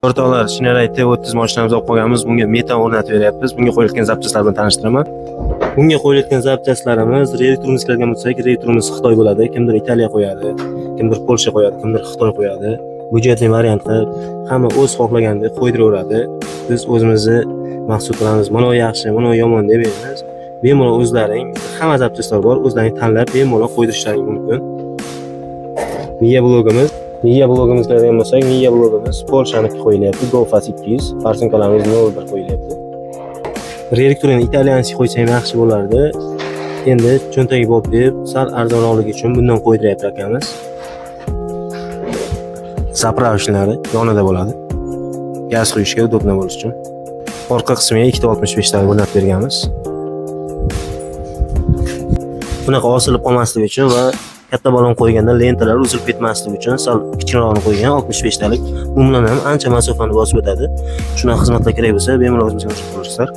O'rtoqlar, Shinaray T30 mashinamizni olib qolganmiz. Bunga metan o'rnatib beryapmiz. Bunga qo'yilgan zapchastlar bilan tanishtiraman. Bunga qo'yilgan zapchastlarimiz reelektrimiz kelgan bo'lsak, reelektrimiz Xitoy bo'ladi. Kimdir Italiya qo'yadi, kimdir Polsha qo'yadi, kimdir Xitoy qo'yadi. Budjetli variant qilib, hamma o'z xohlaganidek qo'ydiraveradi. Biz o'zimizni maqsud qilamiz. Mana bu yaxshi, mana bu yomon deb emas. Bemalol o'zlaring, hamma zapchastlar bor, o'zlaring tanlab bemalol qo'ydirishlaring mumkin. Miya blogimiz keladigan bo'lsak, miya blogimiz Polshaniki qo'yilyapti. GoFast 200, farsinkalarimiz 01 qo'yilyapti. Reelektorni italyanskiy qo'ysam yaxshi bo'lardi. Endi cho'ntagi bo'lib deb, sal arzonroqligi uchun bundan qo'ydiryapti akamiz. Zapravochlari yonida bo'ladi. Gaz quyishga udobna bo'lish uchun. Orqa qismiga 265 ta o'rnatib berganmiz. Bunaqa osilib qolmasligi uchun va katta balon qo'yganda lentalar uzilib ketmasligi uchun sal kichikroqni qo'ygan 65 talik. Bu bilan ham ancha masofani bosib o'tadi. Shunaqa xizmatlar kerak bo'lsa, bemalol o'zimizga qilisizlar.